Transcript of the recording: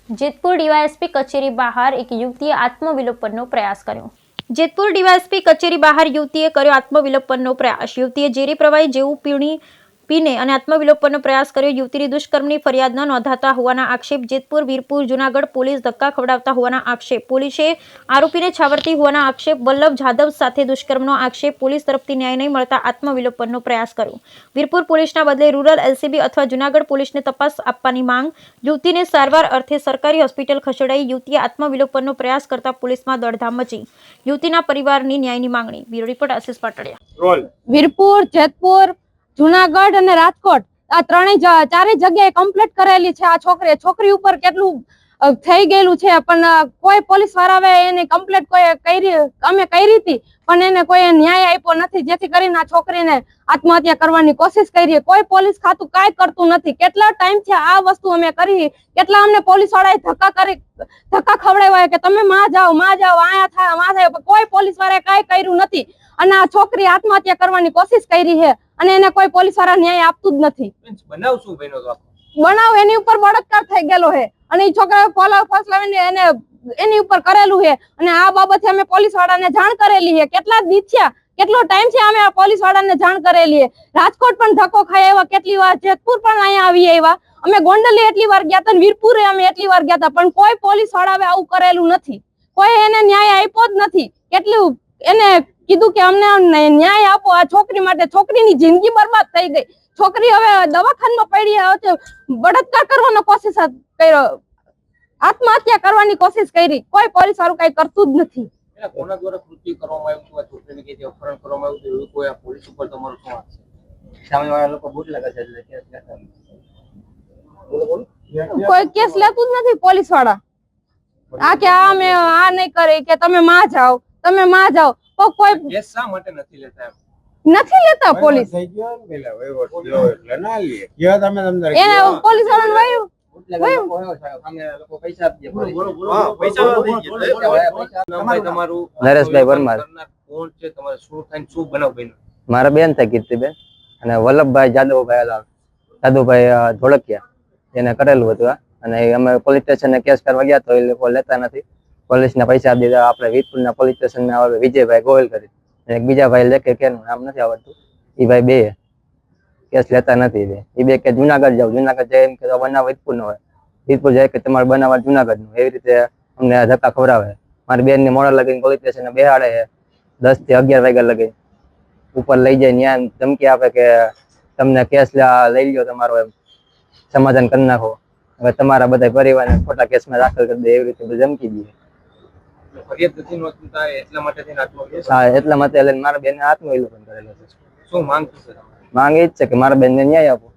Jetpur DYSP કચેરી બહાર એક યુવતીએ આત્મવિલોપનનો પ્રયાસ કર્યો। જેતપુર ડીવાયએસપી કચેરી બહાર યુવતીએ કર્યો આત્મવિલોપનનો પ્રયાસ। યુવતીએ ઝેરી પ્રવાહી જેવું પીને અને આત્મવિલોપનનો પ્રયાસ કર્યો। યુવતીની દુષ્કર્મની ફરિયાદ ન નોંધાતા હોવાના આક્ષેપ। જેતપુર વીરપુર જૂનાગઢ પોલીસ ધક્કા ખવડાવતા હોવાના આક્ષેપ। પોલીસે આરોપીને છાવરતી હોવાના આક્ષેપ। વલ્લભ જાદવ સાથે દુષ્કર્મનો આક્ષેપ। પોલીસ તરફથી ન્યાય નહીં મળતા આત્મવિલોપનનો પ્રયાસ કર્યો। વીરપુર પોલીસના બદલે રૂરલ એલસીબી અથવા જૂનાગઢ પોલીસને તપાસ આપવાની માંગ। યુવતીને સારવાર અર્થે સરકારી હોસ્પિટલ ખસેડાઈ। યુવતીએ આત્મવિલોપનનો પ્રયાસ કરતા પોલીસમાં દોડધામ મચી। યુવતીના પરિવારની ન્યાયની માંગણી। Bureau report Ashish Patadiya. વીરપુર, જેતપુર, જૂનાગઢ અને રાજકોટ આ ચારે જગ્યાએ કમ્પ્લેટ કરેલી છે। આ છોકરી ઉપર કેટલું થઈ ગયેલું છે, પણ કોઈ પોલીસ વાળાએ એને કમ્પ્લેટ અમે કરી હતી, પણ એને કોઈ ન્યાય આપ્યો નથી, જેથી કરીને આ છોકરીને આત્મહત્યા કરવાની કોશિશ કરી। કોઈ પોલીસ ખાતું કાંઈ કરતું નથી। કેટલા ટાઈમ છે આ વસ્તુ અમે કરી, કેટલા અમને પોલીસ વાળાએ ધક્કા ખવડાવ્યા કે તમે માં જાઓ આયા થાય, કોઈ પોલીસ વાળાએ કાંઈ કર્યું નથી અને આ છોકરી આત્મહત્યા કરવાની કોશિશ કરી છે અને એને કોઈ પોલીસ વાળા ન્યાય આપતું જ નથી। બનાવ શું બન્યો હતો? બનાવ એની ઉપર બળાત્કાર થઈ ગયેલો છે અને એ છોકરાએ ફસલાવીને એની ઉપર કરેલું છે અને આ બાબતે અમે પોલીસ વાળાને જાણ કરેલી છે। કેટલા દિવસ થયા, કેટલો ટાઈમ છે અમે પોલીસ વાળાને જાણ કરેલી છે। રાજકોટ પણ ધક્કો ખાઈ આવ્યા કેટલી વાર, જેતપુર પણ અહીંયા આવી આવ્યા, અમે ગોંડલે એટલી વાર ગયા હતા, વીરપુરે અમે એટલી વાર ગયા હતા, પણ કોઈ પોલીસ વાળાએ આવું કરેલું નથી, કોઈ એને ન્યાય આપ્યો જ નથી। કેટલું એને કીધું કે અમને ન્યાય આપો આ છોકરી માટે, છોકરીની જિંદગી બરબાદ થઈ ગઈ। છોકરી હવે દવાખાનામાં પડી, બળાત્કાર કરવાનો કોશિશ કર્યો, આત્મહત્યા કરવાની કોશિશ કરી, કોઈ પોલીસ વાળું કઈ કરતું જ નથી। કોના દ્વારા કૃત્ય કરવામાં આવ્યું હતું? આ છોકરીને કે અપહરણ કરવામાં આવ્યું હતું, કોઈ આ પોલીસ ઉપર તમારો શું આક્ષેપ છે? સામેવાળા લોકો બુટ લાગે છે એટલે કેસ લેતા નથી, કોઈ કેસ લેતું જ નથી પોલીસ વાળા। આ કે આ અમે આ નહીં કરે કે તમે માં જાઓ તો કોઈ કેસ શા માટે નથી લેતા? નથી લેતા પોલીસ, થઈ ગયો ને પેલા વહીવટ થયો એટલે ના લે કયો તમે તમને એને પોલીસ વાળાને વાયું નરેશભાઈ પરમાર। કોણ છે તમારે? શું થાય, શું બનાવ બન્યો? મારા બેન થાય કીર્તિબેન અને વલ્લભભાઈ જાદવભાઈ ધોળકિયા, એને કરેલું હતું અને અમે પોલીસ સ્ટેશન કેસ કરવા ગયા તો એ લોકો લેતા નથી, પોલીસના પૈસા આપી દીધા। આપણે વીરપુરના પોલીસ સ્ટેશન વિજયભાઈ ગોયલ કરી એક બીજા ભાઈ લેખે કે નામ નથી આવડતું, એ ભાઈ બે કેસ લેતા નથી। એ બે કે જુનાગઢ જાવ, જુનાગઢ જાય એમ કે બનાવ વીરપુર નો હોય, વીરપુર જાય કે તમારે બનાવવા જુનાગઢ નું, એવી રીતે અમને ધક્કા ખવડાવે। મારી બેન ને મોડા લગીને પોલીસ સ્ટેશન બેહાડે છે, 10 થી 11 વાગ્યા લગી ઉપર લઈ જાય, ન્યાય ધમકી આપે કે તમને કેસ લઈ લ્યો, તમારો એમ સમાધાન કરી નાખો, હવે તમારા બધા પરિવારને ખોટા કેસમાં દાખલ કરી દે, એવી રીતે ધમકી દે। ફરિયાદ નથી નોંધતા એટલા માટે થઈને આત્મહત્યા? હા, એટલા માટે મારા બેન ને આત્મવિલોપન કરેલું છે। શું માંગ છે? માંગ એ જ છે કે મારા બેન ને ન્યાય આપો।